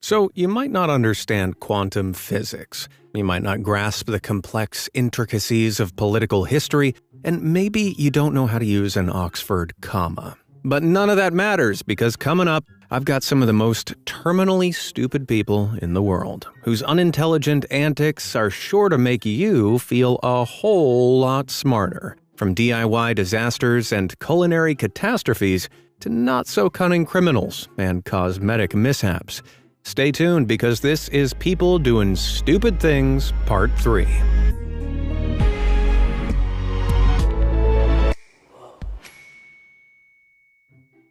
So, you might not understand quantum physics, you might not grasp the complex intricacies of political history, and maybe you don't know how to use an Oxford comma. But none of that matters, because coming up, I've got some of the most terminally stupid people in the world, whose unintelligent antics are sure to make you feel a whole lot smarter. From DIY disasters and culinary catastrophes to not-so-cunning criminals and cosmetic mishaps. Stay tuned, because this is People Doing Stupid Things, Part 3.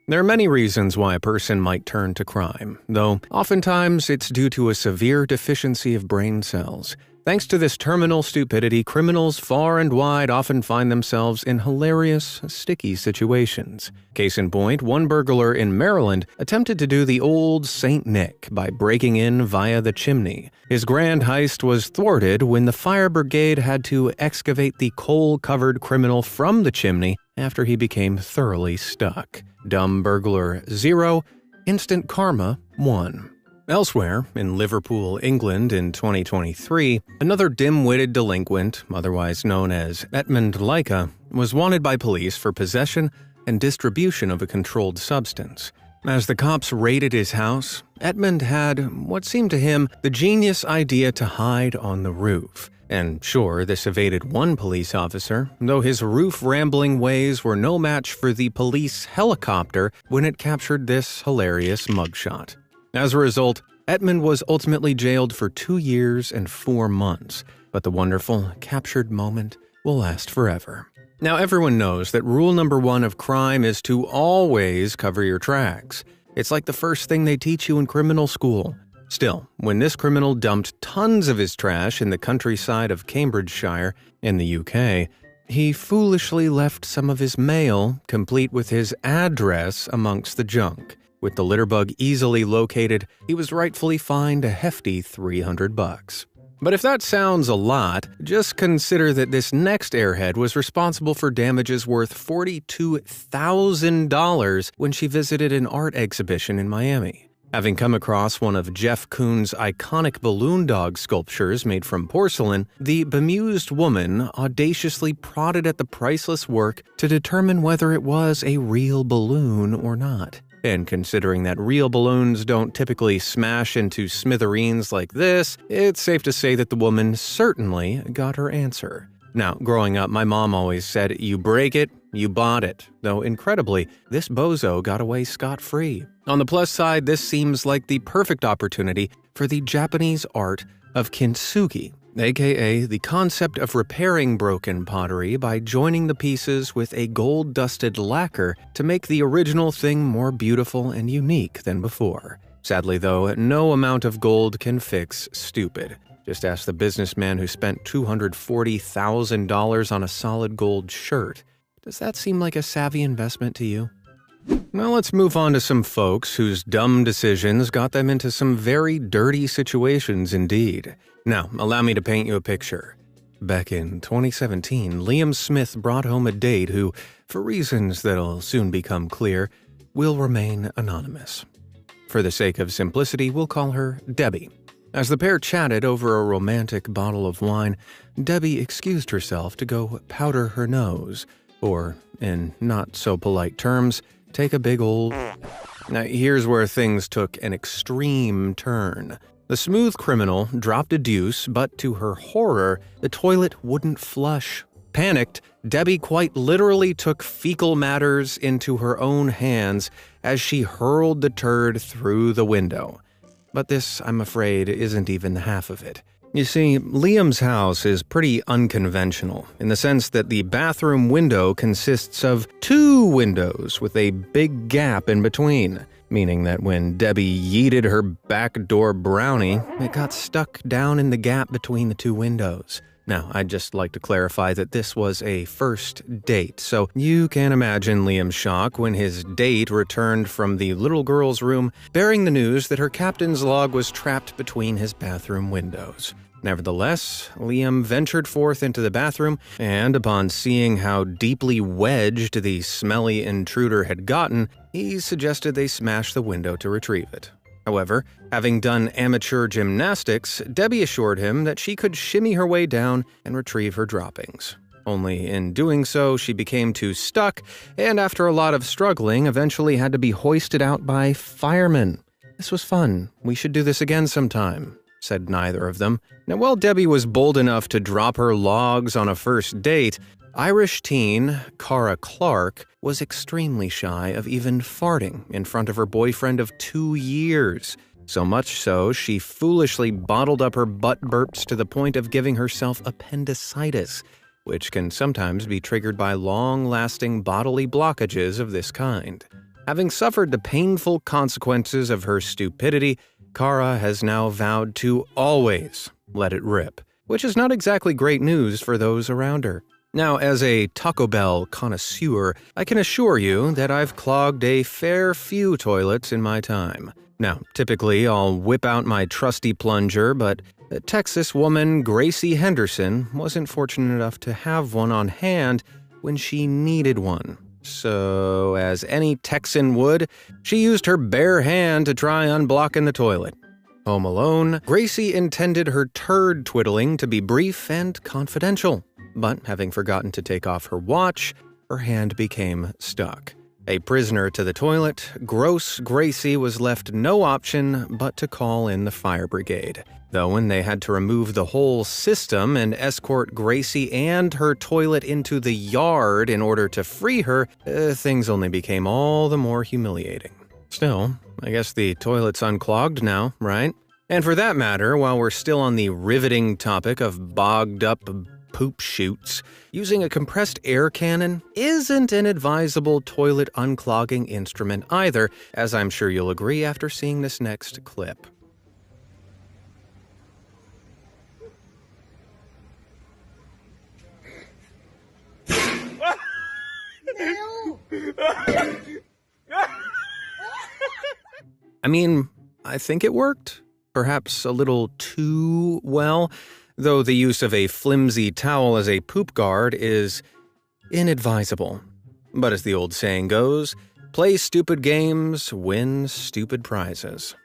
There are many reasons why a person might turn to crime, though oftentimes it's due to a severe deficiency of brain cells. Thanks to this terminal stupidity, criminals far and wide often find themselves in hilarious, sticky situations. Case in point, one burglar in Maryland attempted to do the old Saint Nick by breaking in via the chimney. His grand heist was thwarted when the fire brigade had to excavate the coal-covered criminal from the chimney after he became thoroughly stuck. Dumb burglar 0, instant karma 1. Elsewhere, in Liverpool, England in 2023, another dim-witted delinquent, otherwise known as Edmund Leica, was wanted by police for possession and distribution of a controlled substance. As the cops raided his house, Edmund had, what seemed to him, the genius idea to hide on the roof. And sure, this evaded one police officer, though his roof-rambling ways were no match for the police helicopter when it captured this hilarious mugshot. As a result, Edmund was ultimately jailed for 2 years and 4 months, but the wonderful captured moment will last forever. Now, everyone knows that rule number 1 of crime is to always cover your tracks. It's like the first thing they teach you in criminal school. Still, when this criminal dumped tons of his trash in the countryside of Cambridgeshire in the UK, he foolishly left some of his mail, complete with his address, amongst the junk. With the litter bug easily located, he was rightfully fined a hefty $300. But if that sounds a lot, just consider that this next airhead was responsible for damages worth $42,000 when she visited an art exhibition in Miami. Having come across one of Jeff Koons' iconic balloon dog sculptures made from porcelain, the bemused woman audaciously prodded at the priceless work to determine whether it was a real balloon or not. And considering that real balloons don't typically smash into smithereens like this, it's safe to say that the woman certainly got her answer. Now, growing up, my mom always said, "You break it, you bought it," though incredibly, this bozo got away scot-free. On the plus side, this seems like the perfect opportunity for the Japanese art of kintsugi, aka the concept of repairing broken pottery by joining the pieces with a gold-dusted lacquer to make the original thing more beautiful and unique than before. Sadly though, no amount of gold can fix stupid. Just ask the businessman who spent $240,000 on a solid gold shirt. Does that seem like a savvy investment to you? Now let's move on to some folks whose dumb decisions got them into some very dirty situations indeed. Now, allow me to paint you a picture. Back in 2017, Liam Smith brought home a date who, for reasons that'll soon become clear, will remain anonymous. For the sake of simplicity, we'll call her Debbie. As the pair chatted over a romantic bottle of wine, Debbie excused herself to go powder her nose, or, in not-so-polite terms, take a big old... Now, here's where things took an extreme turn. The smooth criminal dropped a deuce, but to her horror, the toilet wouldn't flush. Panicked, Debbie quite literally took fecal matters into her own hands as she hurled the turd through the window. But this, I'm afraid, isn't even half of it. You see, Liam's house is pretty unconventional in the sense that the bathroom window consists of 2 windows with a big gap in between, meaning that when Debbie yeeted her backdoor brownie, it got stuck down in the gap between the 2 windows. Now, I'd just like to clarify that this was a first date, so you can imagine Liam's shock when his date returned from the little girl's room bearing the news that her captain's log was trapped between his bathroom windows. Nevertheless, Liam ventured forth into the bathroom, and upon seeing how deeply wedged the smelly intruder had gotten, he suggested they smash the window to retrieve it. However, having done amateur gymnastics, Debbie assured him that she could shimmy her way down and retrieve her droppings. Only in doing so, she became too stuck, and after a lot of struggling, eventually had to be hoisted out by firemen. "This was fun. We should do this again sometime," said neither of them. Now, while Debbie was bold enough to drop her logs on a first date, Irish teen Cara Clark was extremely shy of even farting in front of her boyfriend of 2 years. So much so, she foolishly bottled up her butt burps to the point of giving herself appendicitis, which can sometimes be triggered by long-lasting bodily blockages of this kind. Having suffered the painful consequences of her stupidity, Cara has now vowed to always let it rip, which is not exactly great news for those around her. Now, as a Taco Bell connoisseur, I can assure you that I've clogged a fair few toilets in my time. Now, typically I'll whip out my trusty plunger, but Texas woman Gracie Henderson wasn't fortunate enough to have one on hand when she needed one. So, as any Texan would, she used her bare hand to try unblocking the toilet. Home alone, Gracie intended her turd twiddling to be brief and confidential, but having forgotten to take off her watch, her hand became stuck. A prisoner to the toilet, gross Gracie was left no option but to call in the fire brigade. Though when they had to remove the whole system and escort Gracie and her toilet into the yard in order to free her, things only became all the more humiliating. Still, I guess the toilet's unclogged now, right? And for that matter, while we're still on the riveting topic of bogged up poop chutes, using a compressed air cannon isn't an advisable toilet unclogging instrument either, as I'm sure you'll agree after seeing this next clip. I mean, I think it worked. Perhaps a little too well, though the use of a flimsy towel as a poop guard is inadvisable. But as the old saying goes, play stupid games, win stupid prizes.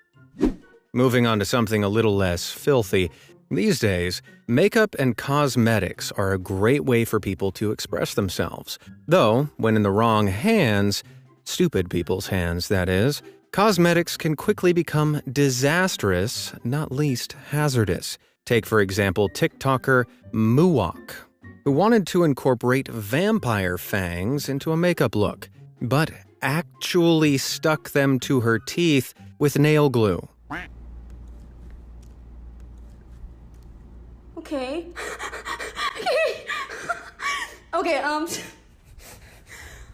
Moving on to something a little less filthy, these days, makeup and cosmetics are a great way for people to express themselves. Though, when in the wrong hands, stupid people's hands, that is, cosmetics can quickly become disastrous, not least hazardous. Take, for example, TikToker Muwok, who wanted to incorporate vampire fangs into a makeup look, but actually stuck them to her teeth with nail glue. Okay. Okay, oh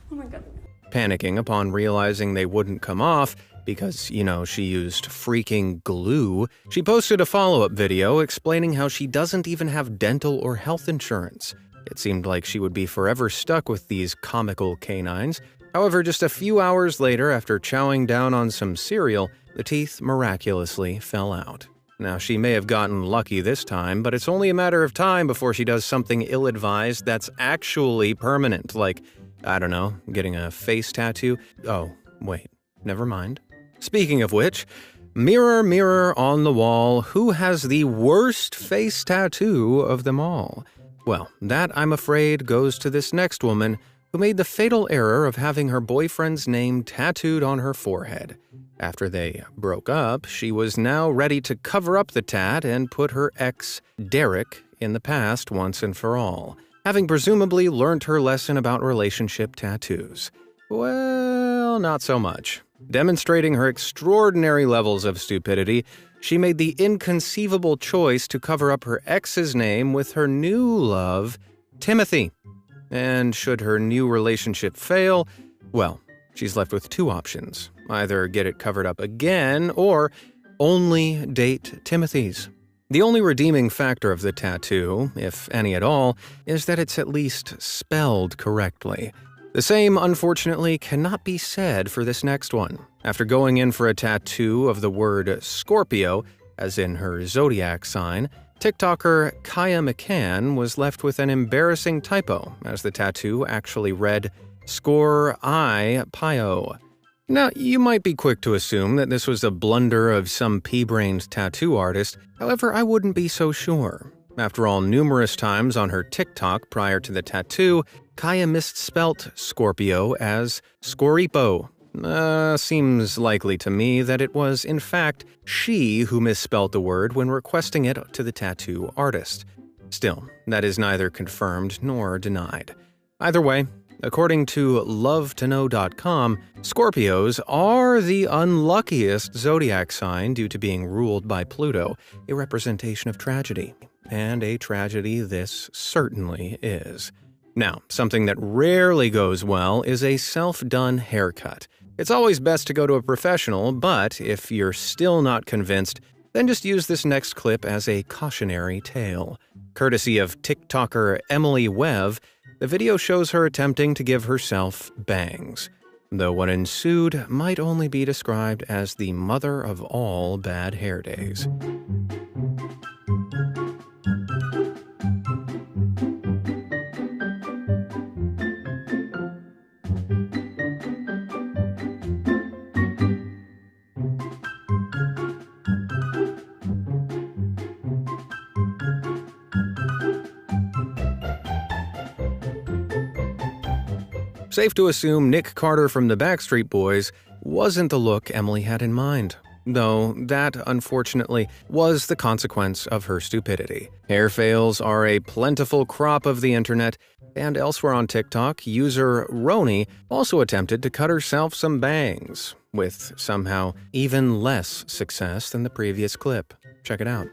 my god. Panicking upon realizing they wouldn't come off because, she used freaking glue, she posted a follow-up video explaining how she doesn't even have dental or health insurance. It seemed like she would be forever stuck with these comical canines. However, just a few hours later, after chowing down on some cereal, the teeth miraculously fell out. Now, she may have gotten lucky this time, but it's only a matter of time before she does something ill-advised that's actually permanent, like, I don't know, getting a face tattoo. Oh, wait, never mind. Speaking of which, mirror, mirror on the wall, who has the worst face tattoo of them all? Well, that, I'm afraid, goes to this next woman who made the fatal error of having her boyfriend's name tattooed on her forehead. After they broke up, she was now ready to cover up the tat and put her ex, Derek, in the past once and for all, having presumably learned her lesson about relationship tattoos. Well, not so much. Demonstrating her extraordinary levels of stupidity, she made the inconceivable choice to cover up her ex's name with her new love, Timothy. And should her new relationship fail, well, she's left with two options. Either get it covered up again, or only date Timothy's. The only redeeming factor of the tattoo, if any at all, is that it's at least spelled correctly. The same, unfortunately, cannot be said for this next one. After going in for a tattoo of the word Scorpio, as in her zodiac sign, TikToker Kaya McCann was left with an embarrassing typo, as the tattoo actually read Scor I Pio. Now, you might be quick to assume that this was a blunder of some pea-brained tattoo artist. However, I wouldn't be so sure. After all, numerous times on her TikTok prior to the tattoo, Kaya misspelt Scorpio as Scoripo. Seems likely to me that it was, in fact, she who misspelt the word when requesting it to the tattoo artist. Still, that is neither confirmed nor denied. Either way, according to LoveToKnow.com, Scorpios are the unluckiest zodiac sign due to being ruled by Pluto, a representation of tragedy. And a tragedy this certainly is. Now, something that rarely goes well is a self-done haircut. It's always best to go to a professional, but if you're still not convinced, then just use this next clip as a cautionary tale. Courtesy of TikToker Emily Webb, the video shows her attempting to give herself bangs, though what ensued might only be described as the mother of all bad hair days. Safe to assume Nick Carter from the Backstreet Boys wasn't the look Emily had in mind, though that, unfortunately, was the consequence of her stupidity. Hair fails are a plentiful crop of the internet, and elsewhere on TikTok, user Roni also attempted to cut herself some bangs, with somehow even less success than the previous clip. Check it out.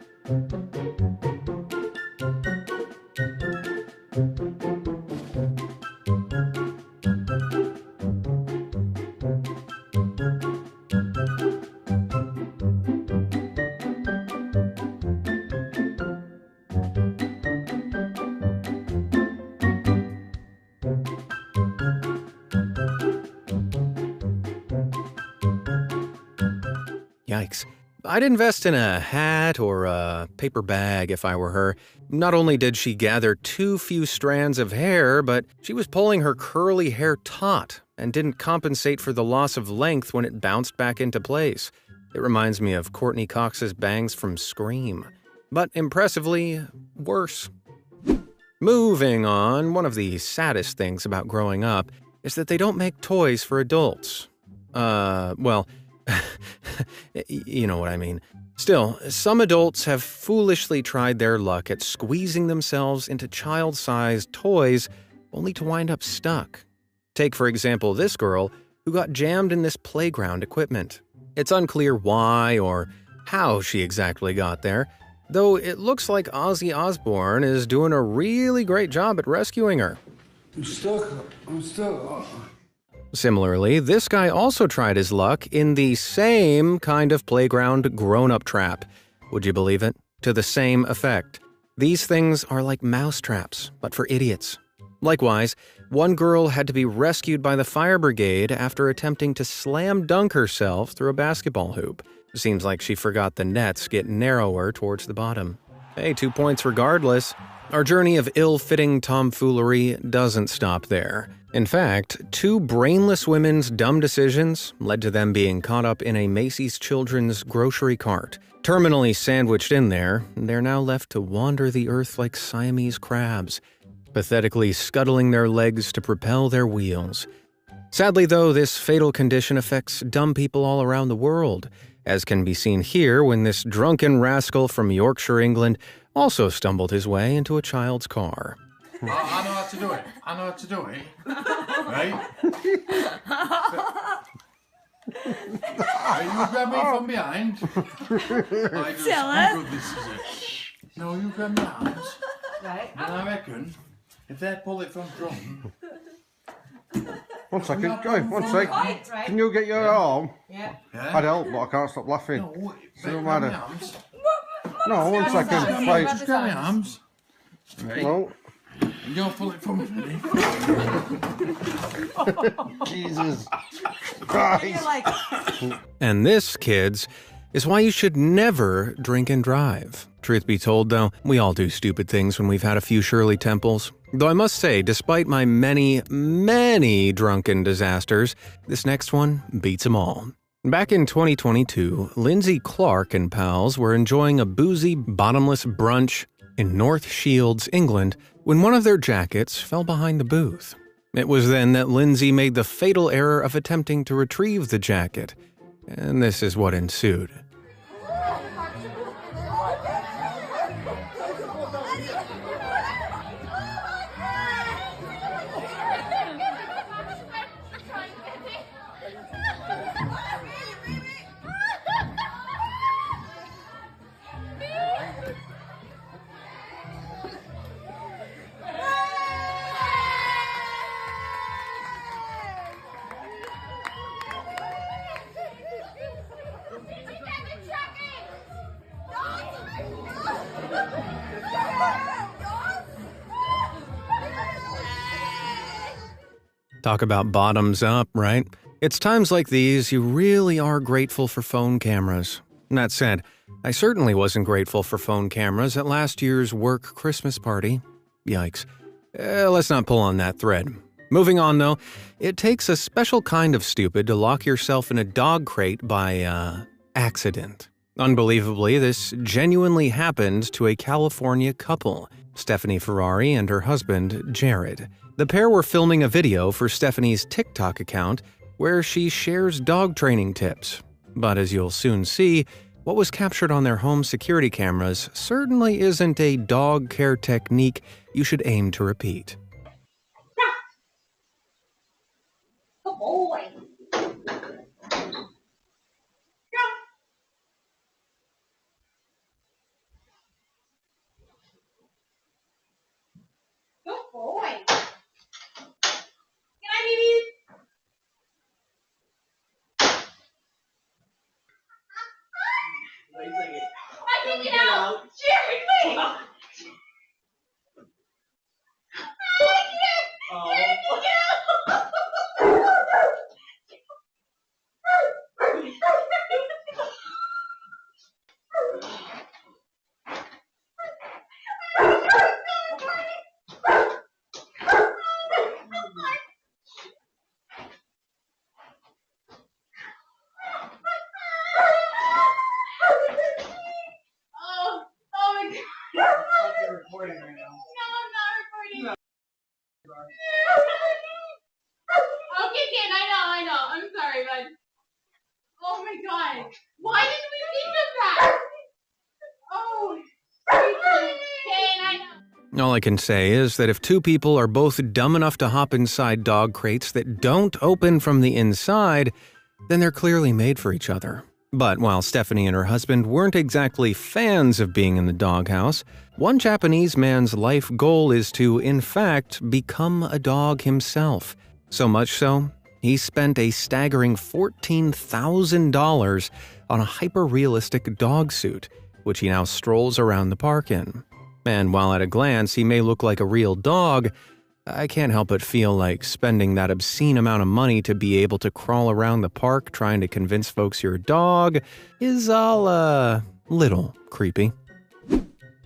Yikes. I'd invest in a hat or a paper bag if I were her. Not only did she gather too few strands of hair, but she was pulling her curly hair taut and didn't compensate for the loss of length when it bounced back into place. It reminds me of Courtney Cox's bangs from Scream, but impressively worse. Moving on, one of the saddest things about growing up is that they don't make toys for adults. Well, you know what I mean. Still, some adults have foolishly tried their luck at squeezing themselves into child-sized toys only to wind up stuck. Take, for example, this girl who got jammed in this playground equipment. It's unclear why or how she exactly got there, though it looks like Ozzy Osbourne is doing a really great job at rescuing her. I'm stuck. Similarly, this guy also tried his luck in the same kind of playground grown-up trap. Would you believe it? To the same effect. These things are like mouse traps, but for idiots. Likewise, one girl had to be rescued by the fire brigade after attempting to slam dunk herself through a basketball hoop. Seems like she forgot the nets get narrower towards the bottom. Hey, 2 points regardless. Our journey of ill-fitting tomfoolery doesn't stop there. In fact, 2 brainless women's dumb decisions led to them being caught up in a Macy's children's grocery cart. Terminally sandwiched in there, they're now left to wander the earth like Siamese crabs, pathetically scuttling their legs to propel their wheels. Sadly, though, this fatal condition affects dumb people all around the world, as can be seen here when this drunken rascal from Yorkshire, England, also stumbled his way into a child's car. I know how to do it. Right? You grab me from behind. I'm good, this is it. No, you grab my arms. Right. And I reckon, if they pull it from front... 1 second, go, 1 sec. Right. Can you get your arm? Yeah. I'd help, but I can't stop laughing. No, doesn't matter. No, 1 second, wait. Just grab my arms. Right. No. And you'll pull it from me. Jesus Christ. And this, kids, is why you should never drink and drive. Truth be told, though, we all do stupid things when we've had a few Shirley Temples. Though I must say, despite my many drunken disasters, this next one beats them all. Back in 2022, Lindsay Clark and pals were enjoying a boozy, bottomless brunch in North Shields, England, when one of their jackets fell behind the booth. It was then that Lindsay made the fatal error of attempting to retrieve the jacket, and this is what ensued. Talk about bottoms up, right? It's times like these you really are grateful for phone cameras. That said, I certainly wasn't grateful for phone cameras at last year's work Christmas party. Yikes. Let's not pull on that thread. Moving on, though, it takes a special kind of stupid to lock yourself in a dog crate by, accident. Unbelievably, this genuinely happened to a California couple, Stephanie Ferrari and her husband, Jared. The pair were filming a video for Stephanie's TikTok account where she shares dog training tips. But as you'll soon see, what was captured on their home security cameras certainly isn't a dog care technique you should aim to repeat. Good boy. Good boy. Can I, babies? I can get out. Jared, wait. I can't get out. Recording right now. No, I'm not recording. Okay, Ken, I know. I'm sorry, bud. Oh my god. Why didn't we think of that? Oh, Ken, I know. All I can say is that if two people are both dumb enough to hop inside dog crates that don't open from the inside, then they're clearly made for each other. But while Stephanie and her husband weren't exactly fans of being in the doghouse, one Japanese man's life goal is to, in fact, become a dog himself. So much so, he spent a staggering $14,000 on a hyper-realistic dog suit, which he now strolls around the park in. And while at a glance he may look like a real dog, I can't help but feel like spending that obscene amount of money to be able to crawl around the park trying to convince folks you're a dog is all, little creepy.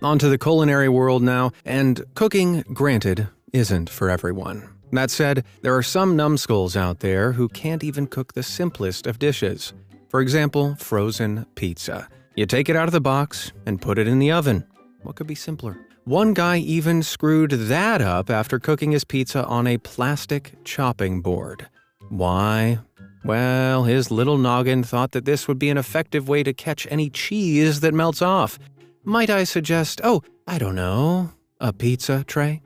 On to the culinary world now, and cooking, granted, isn't for everyone. That said, there are some numbskulls out there who can't even cook the simplest of dishes. For example, frozen pizza. You take it out of the box and put it in the oven. What could be simpler? One guy even screwed that up after cooking his pizza on a plastic chopping board. Why? Well, his little noggin thought that this would be an effective way to catch any cheese that melts off. Might I suggest, I don't know, a pizza tray?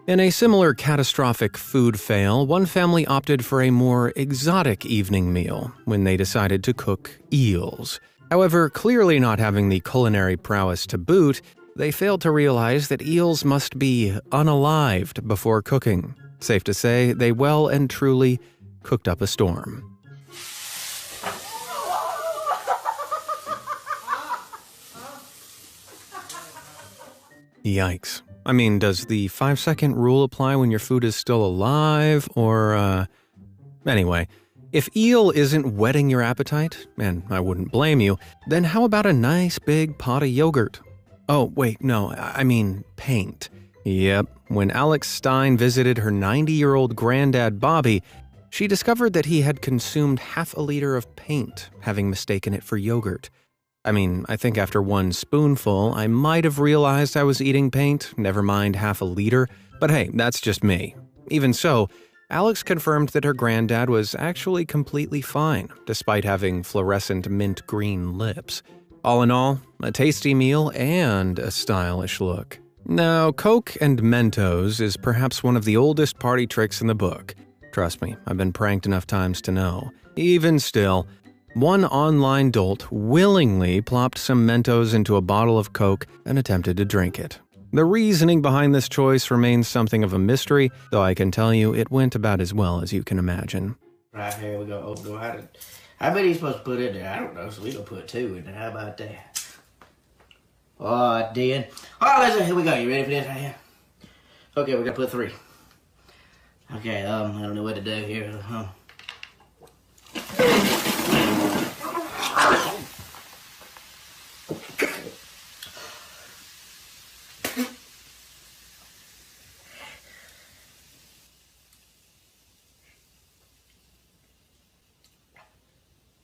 In a similar catastrophic food fail, one family opted for a more exotic evening meal when they decided to cook eels. However, clearly not having the culinary prowess to boot, they failed to realize that eels must be unalived before cooking. Safe to say, they well and truly cooked up a storm. Yikes. I mean, does the 5-second rule apply when your food is still alive, or, Anyway, if eel isn't whetting your appetite, and I wouldn't blame you, then how about a nice big pot of yogurt? Oh, wait, no, I mean paint. Yep, when Alex Stein visited her 90-year-old granddad Bobby, she discovered that he had consumed half a liter of paint, having mistaken it for yogurt. I mean, I think after one spoonful, I might have realized I was eating paint, never mind half a liter, but hey, that's just me. Even so, Alex confirmed that her granddad was actually completely fine, despite having fluorescent mint green lips. All in all, a tasty meal and a stylish look. Now, Coke and Mentos is perhaps one of the oldest party tricks in the book. Trust me, I've been pranked enough times to know. Even still, one online dolt willingly plopped some Mentos into a bottle of Coke and attempted to drink it. The reasoning behind this choice remains something of a mystery, though I can tell you it went about as well as you can imagine. Right here we go. How many are you supposed to put in there? I don't know, so we're going to put 2 in there. How about that? Oh, I did. All right, here we go. You ready for this right here? Okay, we're going to put 3. Okay, I don't know what to do here.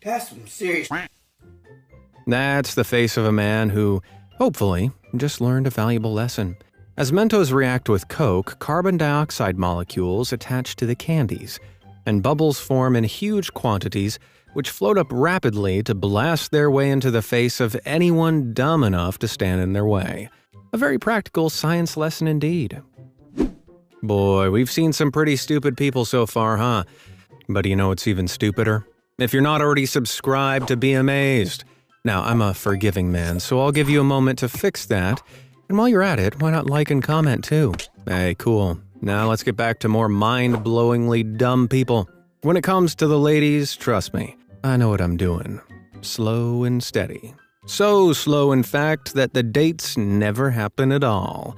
That's some serious. That's the face of a man who, hopefully, just learned a valuable lesson. As Mentos react with Coke, carbon dioxide molecules attach to the candies, and bubbles form in huge quantities which float up rapidly to blast their way into the face of anyone dumb enough to stand in their way. A very practical science lesson indeed. Boy, we've seen some pretty stupid people so far, huh? But you know what's even stupider? If you're not already subscribed to be amazed. Now, I'm a forgiving man, so I'll give you a moment to fix that. And while you're at it, why not like and comment too? Hey, cool. Now let's get back to more mind-blowingly dumb people. When it comes to the ladies, trust me, I know what I'm doing. Slow and steady. So slow, in fact, that the dates never happen at all.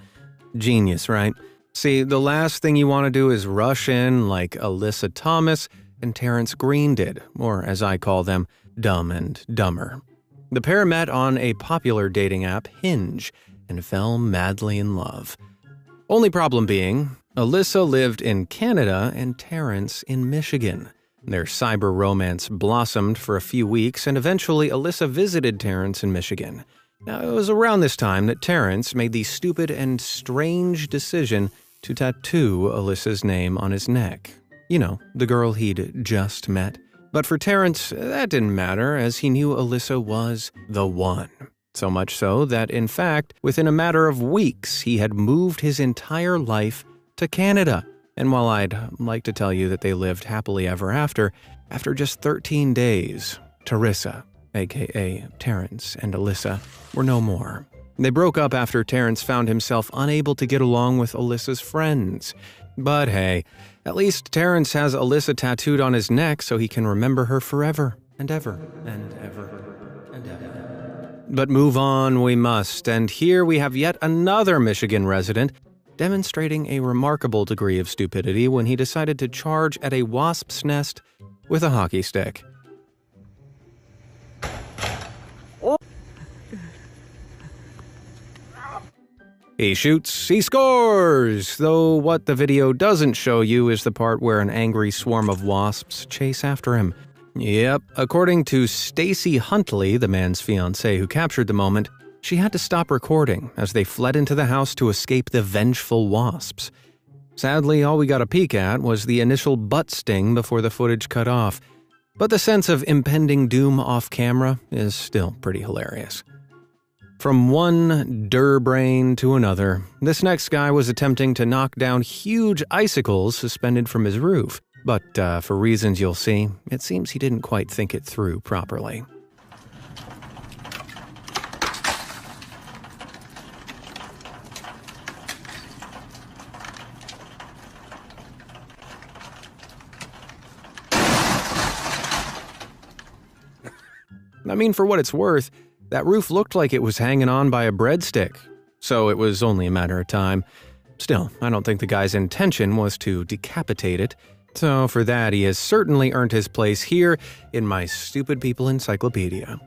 Genius, right? See, the last thing you want to do is rush in like Alyssa Thomas and Terrence Green did, or as I call them, Dumb and Dumber. The pair met on a popular dating app, Hinge, and fell madly in love. Only problem being, Alyssa lived in Canada and Terrence in Michigan. Their cyber romance blossomed for a few weeks, and eventually Alyssa visited Terrence in Michigan. Now, it was around this time that Terrence made the stupid and strange decision to tattoo Alyssa's name on his neck. You know, the girl he'd just met. But for Terrence, that didn't matter, as he knew Alyssa was the one. So much so that, in fact, within a matter of weeks, he had moved his entire life to Canada. And while I'd like to tell you that they lived happily ever after just 13 days, Teresa, aka Terrence, and Alyssa were no more. They broke up after Terrence found himself unable to get along with Alyssa's friends. But hey, at least Terrence has Alyssa tattooed on his neck so he can remember her forever and ever and ever and ever. But move on we must, and here we have yet another Michigan resident demonstrating a remarkable degree of stupidity when he decided to charge at a wasp's nest with a hockey stick. He shoots, he scores! Though what the video doesn't show you is the part where an angry swarm of wasps chase after him. Yep, according to Stacy Huntley, the man's fiancée who captured the moment, she had to stop recording as they fled into the house to escape the vengeful wasps. Sadly, all we got a peek at was the initial butt sting before the footage cut off, but the sense of impending doom off camera is still pretty hilarious. From one brain to another, this next guy was attempting to knock down huge icicles suspended from his roof. But for reasons you'll see, it seems he didn't quite think it through properly. I mean, for what it's worth, that roof looked like it was hanging on by a breadstick, so it was only a matter of time. Still, I don't think the guy's intention was to decapitate it. So for that, he has certainly earned his place here in my Stupid People Encyclopedia.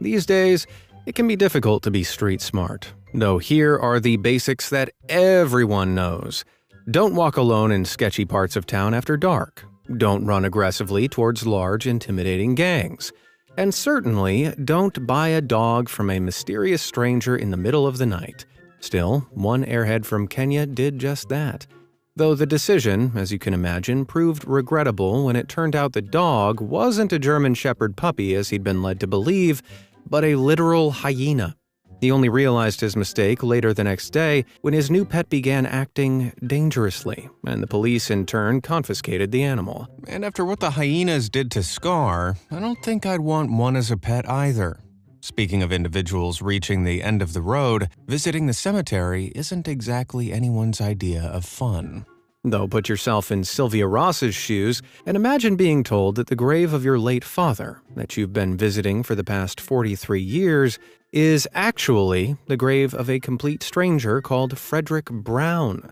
These days, It can be difficult to be street smart, though here are the basics that everyone knows. Don't walk alone in sketchy parts of town after dark. Don't run aggressively towards large, intimidating gangs. And certainly, don't buy a dog from a mysterious stranger in the middle of the night. Still, one airhead from Kenya did just that. Though the decision, as you can imagine, proved regrettable when it turned out the dog wasn't a German Shepherd puppy as he'd been led to believe, but a literal hyena. He only realized his mistake later the next day when his new pet began acting dangerously, and the police in turn confiscated the animal. And after what the hyenas did to Scar, I don't think I'd want one as a pet either. Speaking of individuals reaching the end of the road, visiting the cemetery isn't exactly anyone's idea of fun. Though put yourself in Sylvia Ross's shoes and imagine being told that the grave of your late father, that you've been visiting for the past 43 years, is actually the grave of a complete stranger called Frederick Brown.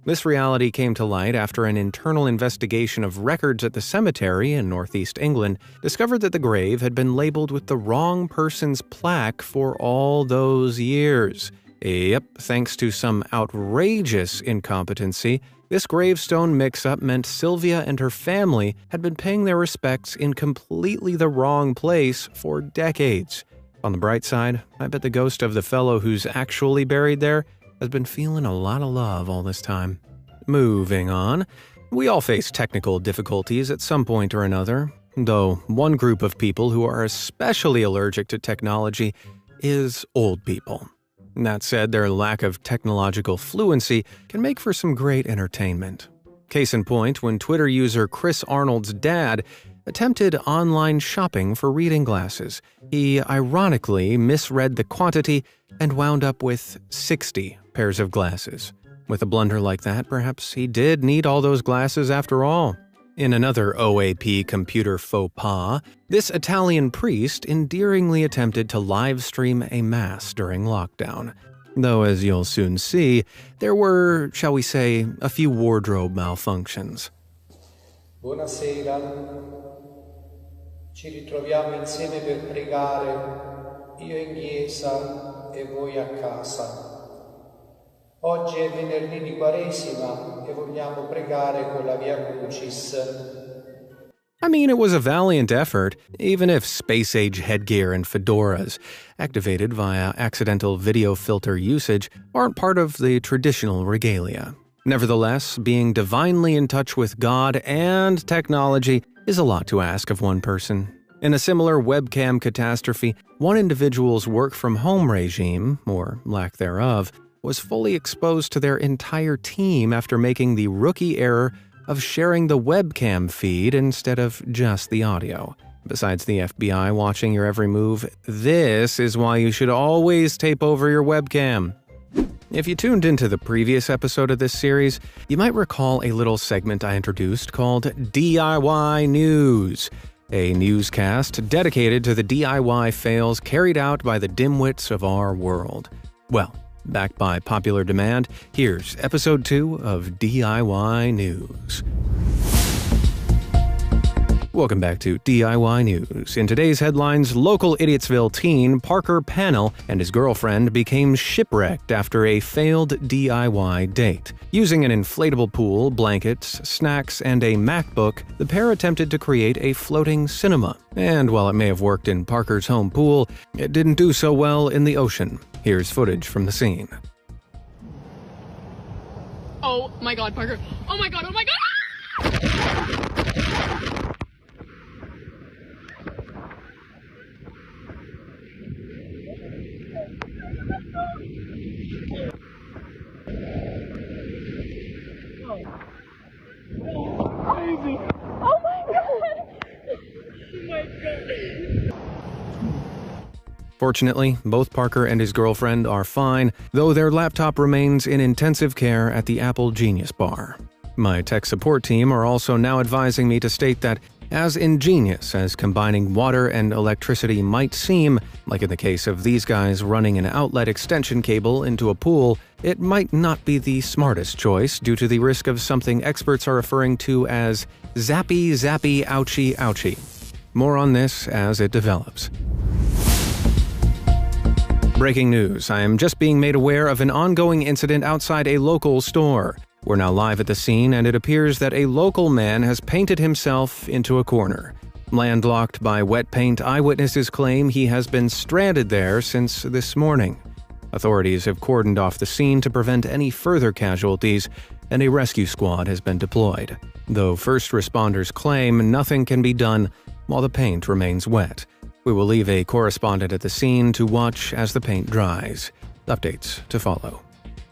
This reality came to light after an internal investigation of records at the cemetery in northeast England discovered that the grave had been labeled with the wrong person's plaque for all those years. Yep, thanks to some outrageous incompetency, this gravestone mix-up meant Sylvia and her family had been paying their respects in completely the wrong place for decades. On the bright side, I bet the ghost of the fellow who's actually buried there has been feeling a lot of love all this time. Moving on, we all face technical difficulties at some point or another, though one group of people who are especially allergic to technology is old people. That said, their lack of technological fluency can make for some great entertainment. Case in point, when Twitter user Chris Arnold's dad attempted online shopping for reading glasses, he ironically misread the quantity and wound up with 60 pairs of glasses. With a blunder like that, perhaps he did need all those glasses after all. In another OAP computer faux pas, this Italian priest endearingly attempted to live stream a mass during lockdown. Though, as you'll soon see, there were, shall we say, a few wardrobe malfunctions. Buonasera, ci ritroviamo insieme per pregare, io in chiesa e voi a casa. Oggi è venerdì di Quaresima e vogliamo pregare con la Via Crucis. I mean, it was a valiant effort, even if space-age headgear and fedoras, activated via accidental video filter usage, aren't part of the traditional regalia. Nevertheless, being divinely in touch with God and technology is a lot to ask of one person. In a similar webcam catastrophe, one individual's work-from-home regime, or lack thereof, was fully exposed to their entire team after making the rookie error of sharing the webcam feed instead of just the audio. Besides the FBI watching your every move, this is why you should always tape over your webcam. If you tuned into the previous episode of this series, you might recall a little segment I introduced called DIY News, a newscast dedicated to the DIY fails carried out by the dimwits of our world. Well, backed by popular demand, here's episode 2 of DIY News. Welcome back to DIY News. In today's headlines, local Idiot'sville teen Parker Pannell and his girlfriend became shipwrecked after a failed DIY date. Using an inflatable pool, blankets, snacks, and a MacBook, the pair attempted to create a floating cinema. And while it may have worked in Parker's home pool, it didn't do so well in the ocean. Here's footage from the scene. Oh my god, Parker. Oh my god, oh my god! Crazy. Oh my god! Oh my god. Fortunately, both Parker and his girlfriend are fine, though their laptop remains in intensive care at the Apple Genius Bar. My tech support team are also now advising me to state that, as ingenious as combining water and electricity might seem, like in the case of these guys running an outlet extension cable into a pool, it might not be the smartest choice due to the risk of something experts are referring to as zappy, zappy, ouchie, ouchie. More on this as it develops. Breaking news, I am just being made aware of an ongoing incident outside a local store. We're now live at the scene, and it appears that a local man has painted himself into a corner. Landlocked by wet paint, eyewitnesses claim he has been stranded there since this morning. Authorities have cordoned off the scene to prevent any further casualties, and a rescue squad has been deployed. Though first responders claim nothing can be done while the paint remains wet. We will leave a correspondent at the scene to watch as the paint dries. Updates to follow.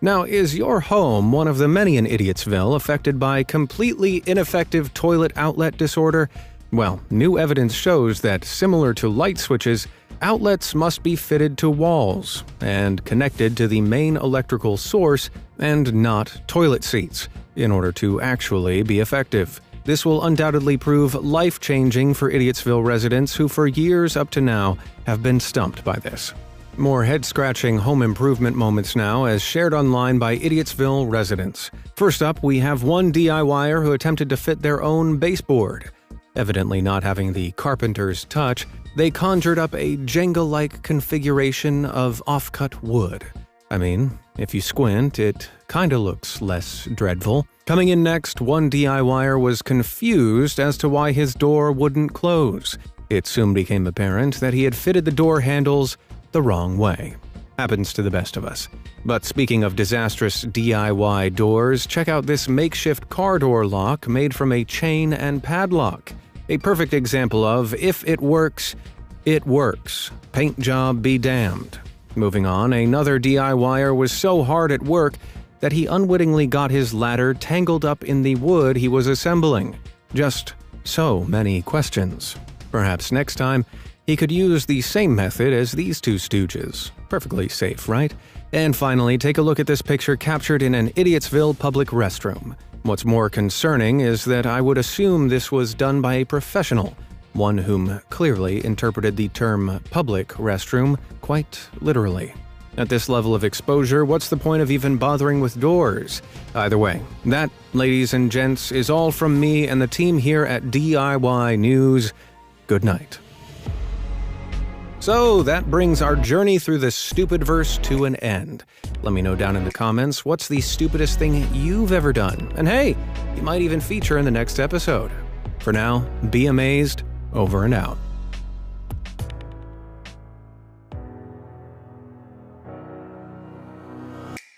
Now, is your home one of the many in Idiotsville affected by completely ineffective toilet outlet disorder? Well, new evidence shows that, similar to light switches, outlets must be fitted to walls and connected to the main electrical source and not toilet seats in order to actually be effective. This will undoubtedly prove life-changing for Idiotsville residents who for years up to now have been stumped by this. More head-scratching home improvement moments now as shared online by Idiotsville residents. First up, we have one DIYer who attempted to fit their own baseboard. Evidently not having the carpenter's touch, they conjured up a Jenga-like configuration of off-cut wood. I mean, if you squint, it kinda looks less dreadful. Coming in next, one DIYer was confused as to why his door wouldn't close. It soon became apparent that he had fitted the door handles the wrong way. Happens to the best of us. But speaking of disastrous DIY doors, check out this makeshift car door lock made from a chain and padlock. A perfect example of, if it works, it works. Paint job be damned. Moving on, another DIYer was so hard at work that he unwittingly got his ladder tangled up in the wood he was assembling. Just so many questions. Perhaps next time, he could use the same method as these two stooges. Perfectly safe, right? And finally, take a look at this picture captured in an Idiotsville public restroom. What's more concerning is that I would assume this was done by a professional, one whom clearly interpreted the term public restroom quite literally. At this level of exposure, what's the point of even bothering with doors? Either way, that, ladies and gents, is all from me and the team here at DIY News. Good night. So that brings our journey through the stupid verse to an end. Let me know down in the comments what's the stupidest thing you've ever done. And hey, you might even feature in the next episode. For now, be amazed, over and out.